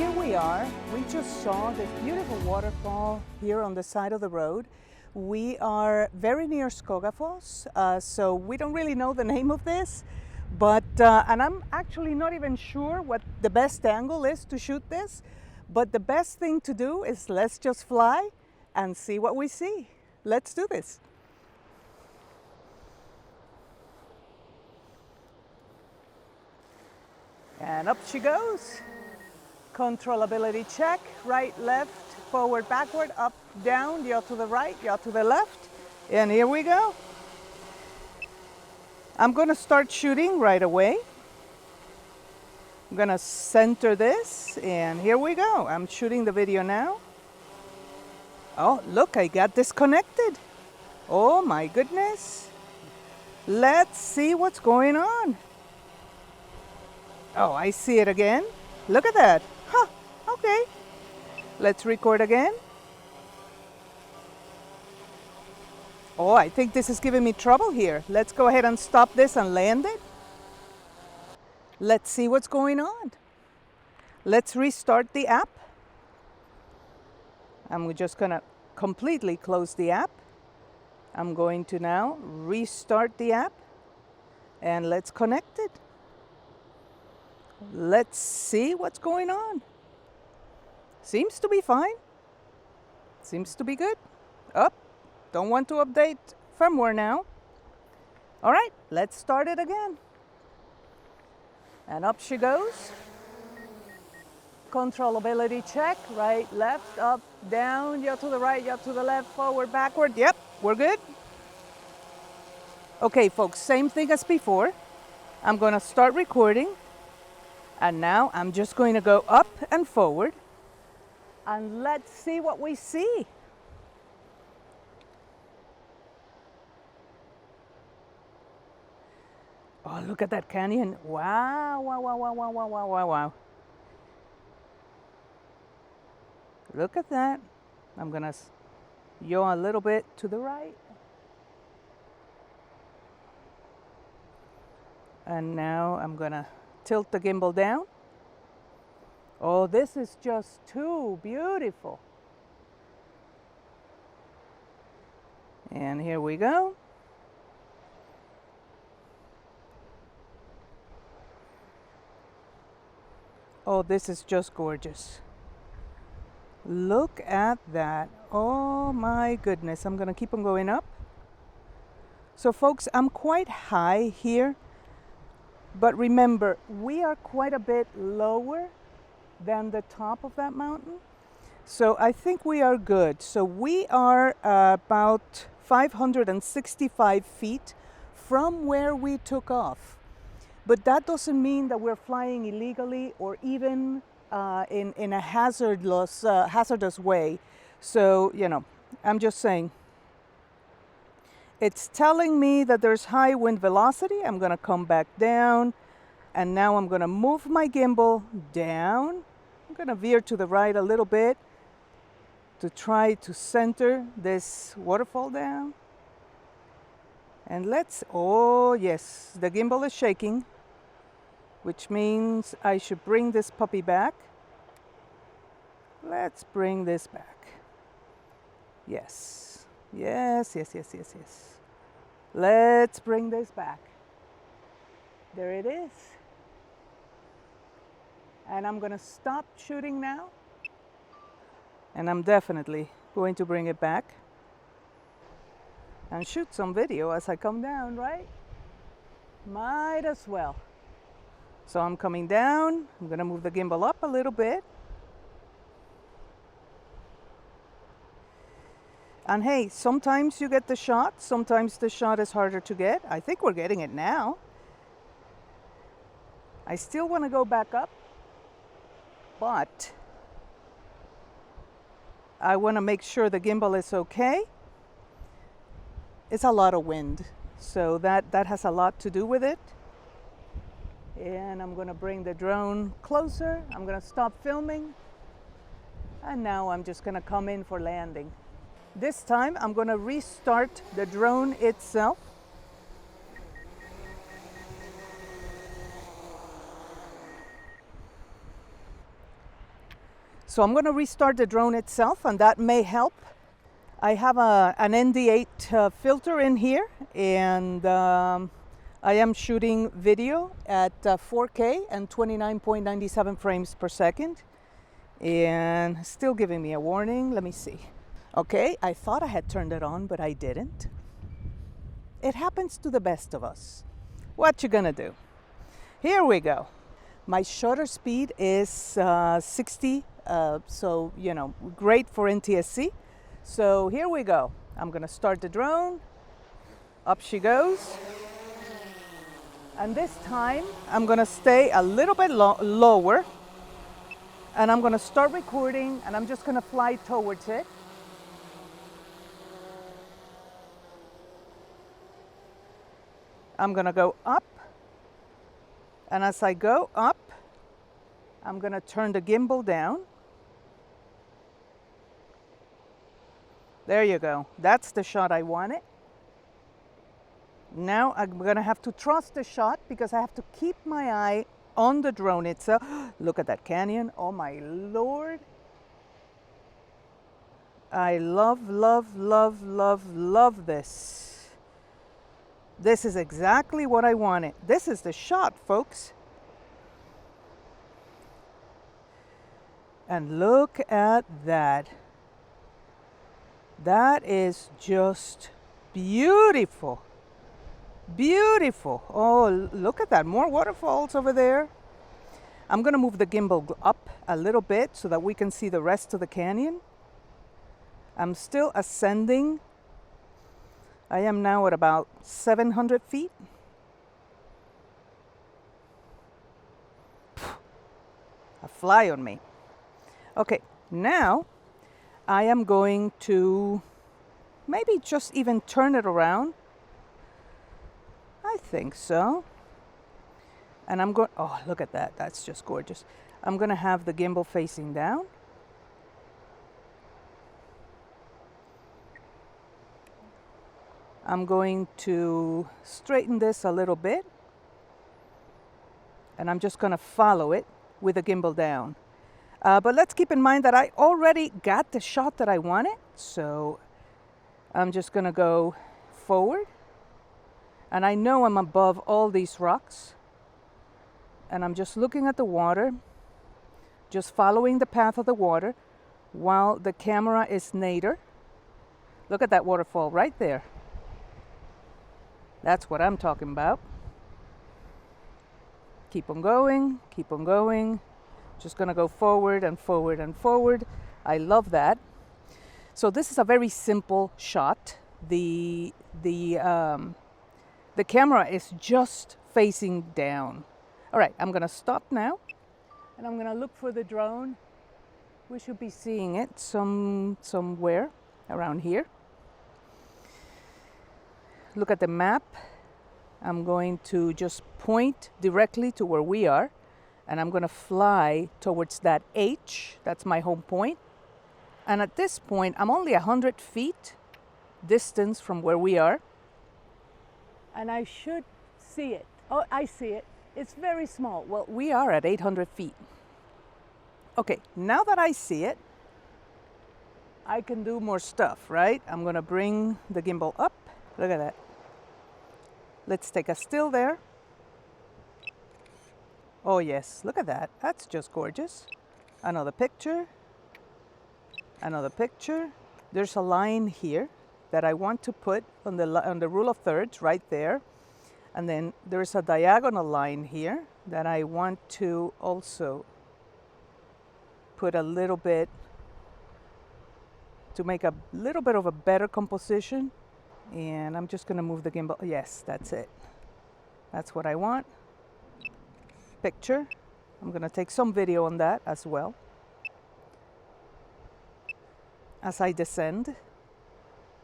here we are. We just saw this beautiful waterfall here on the side of the road. We are very near Skogafoss, so we don't really know the name of this, but and I'm actually not even sure what the best angle is to shoot this, but the best thing to do is let's just fly and see what we see. Let's do this. And up she goes. Controllability check, right, left, forward, backward, up, down, yaw to the right, yaw to the left. And here we go. I'm gonna start shooting right away. I'm gonna center this, and here we go. I'm shooting the video now. Oh, look, I got disconnected. Oh my goodness. Let's see what's going on. Oh, I see it again. Look at that. Huh, okay. Let's record again. Oh, I think this is giving me trouble here. Let's go ahead and stop this and land it. Let's see what's going on. Let's restart the app. And we're just gonna completely close the app. I'm going to now restart the app and let's connect it. Let's see what's going on. Seems to be fine. Seems to be good. Up. Don't want to update firmware now. All right, let's start it again. And up she goes. Controllability check. Right, left, up, down, yaw to the right, yaw to the left, forward, backward. Yep, we're good. Okay, folks, same thing as before. I'm going to start recording. And now I'm just going to go up and forward. And let's see what we see. Oh, look at that canyon. Wow, wow, wow, wow, wow, wow, wow, wow, wow. Look at that. I'm going to yaw a little bit to the right. And now I'm going to tilt the gimbal down. Oh, this is just too beautiful. And here we go. Oh, this is just gorgeous. Look at that. Oh my goodness. I'm gonna keep on going up. So folks, I'm quite high here, but remember, we are quite a bit lower than the top of that mountain. So I think we are good. So we are about 565 feet from where we took off. But that doesn't mean that we're flying illegally or even in a hazardous way. So, you know, I'm just saying. It's telling me that there's high wind velocity. I'm going to come back down. And now I'm going to move my gimbal down. I'm going to veer to the right a little bit to try to center this waterfall down. And let's, oh yes, the gimbal is shaking, which means I should bring this puppy back. Let's bring this back. Yes, yes, yes, yes, yes, yes. Let's bring this back. There it is. And I'm going to stop shooting now. And I'm definitely going to bring it back and shoot some video as I come down, right? Might as well. So I'm coming down. I'm going to move the gimbal up a little bit. And hey, sometimes you get the shot. Sometimes the shot is harder to get. I think we're getting it now. I still want to go back up, but I want to make sure the gimbal is okay. It's a lot of wind, so that has a lot to do with it. And I'm going to bring the drone closer. I'm going to stop filming. And now I'm just going to come in for landing. This time I'm going to restart the drone itself. So I'm going to restart the drone itself, and that may help. I have an ND8 filter in here, and I am shooting video at 4K and 29.97 frames per second, and still giving me a warning. Let me see. Okay, I thought I had turned it on, but I didn't. It happens to the best of us. What you gonna do? Here we go. My shutter speed is 60, so you know, great for NTSC. So here we go. I'm gonna start the drone. Up she goes. And this time I'm gonna stay a little bit lower, and I'm gonna start recording, and I'm just gonna fly towards it. I'm gonna go up, and as I go up, I'm gonna turn the gimbal down. There you go. That's the shot I wanted. Now I'm gonna have to trust the shot because I have to keep my eye on the drone itself. Look at that canyon. Oh my Lord. I love, love, love, love, love this. This is exactly what I wanted. This is the shot, folks. And look at that. That is just beautiful. Beautiful. Oh, look at that. More waterfalls over there. I'm going to move the gimbal up a little bit so that we can see the rest of the canyon. I'm still ascending. I am now at about 700 feet. A fly on me. Okay, now I am going to maybe just even turn it around. I think so. And I'm going, oh, look at that. That's just gorgeous. I'm going to have the gimbal facing down. I'm going to straighten this a little bit, and I'm just going to follow it with the gimbal down. But let's keep in mind that I already got the shot that I wanted, so I'm just going to go forward, and I know I'm above all these rocks, and I'm just looking at the water, just following the path of the water while the camera is nadir. Look at that waterfall right there. That's what I'm talking about. Keep on going, keep on going. Just gonna go forward and forward and forward. I love that. So this is a very simple shot. The camera is just facing down. All right, I'm gonna stop now, and I'm gonna look for the drone. We should be seeing it somewhere around here. Look at the map. I'm going to just point directly to where we are, and I'm going to fly towards that H. That's my home point. And at this point, I'm only 100 feet distance from where we are. And I should see it. Oh, I see it. It's very small. Well, we are at 800 feet. Okay, now that I see it, I can do more stuff, right? I'm going to bring the gimbal up. Look at that. Let's take a still there. Oh yes, look at that. That's just gorgeous. Another picture. Another picture. There's a line here that I want to put on the rule of thirds right there. And then there's a diagonal line here that I want to also put a little bit to make a little bit of a better composition. And I'm just going to move the gimbal. Yes, that's it. That's what I want. Picture. I'm going to take some video on that as well. As I descend,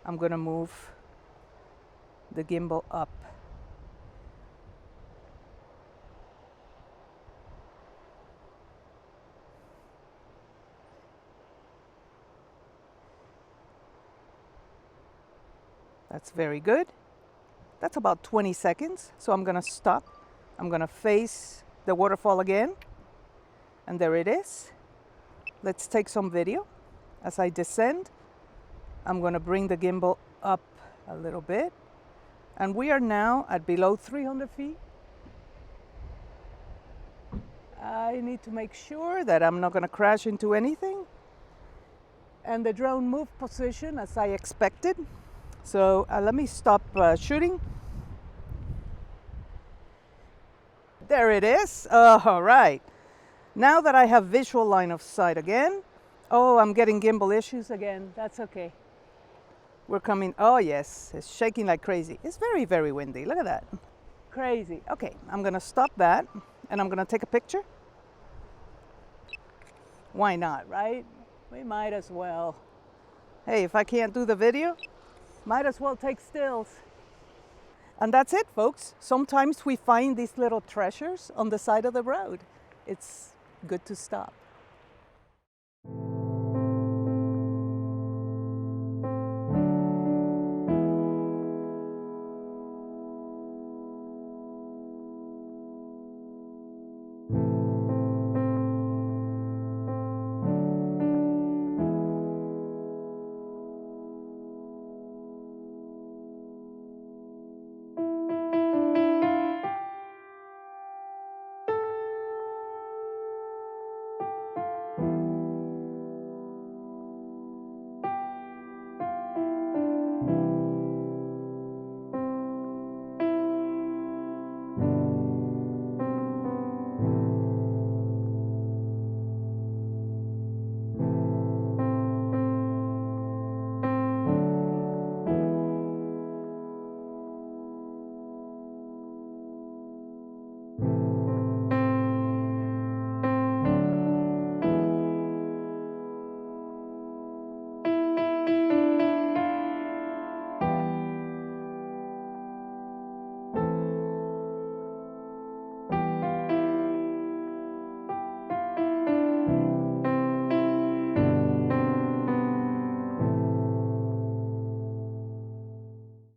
I'm going to move the gimbal up. That's very good. That's about 20 seconds. So I'm going to stop. I'm going to face the waterfall again. And there it is. let's take some video. As I descend, I'm going to bring the gimbal up a little bit. And we are now at below 300 feet. I need to make sure that I'm not going to crash into anything. And the drone moved position as I expected. So let me stop shooting. There it is. All right. Now that I have visual line of sight again. Oh, I'm getting gimbal issues again. That's okay. We're coming. Oh, yes. It's shaking like crazy. It's very, very windy. Look at that. Crazy. Okay, I'm going to stop that and I'm going to take a picture. Why not, right? We might as well. Hey, if I can't do the video, might as well take stills. And that's it, folks. Sometimes we find these little treasures on the side of the road. It's good to stop.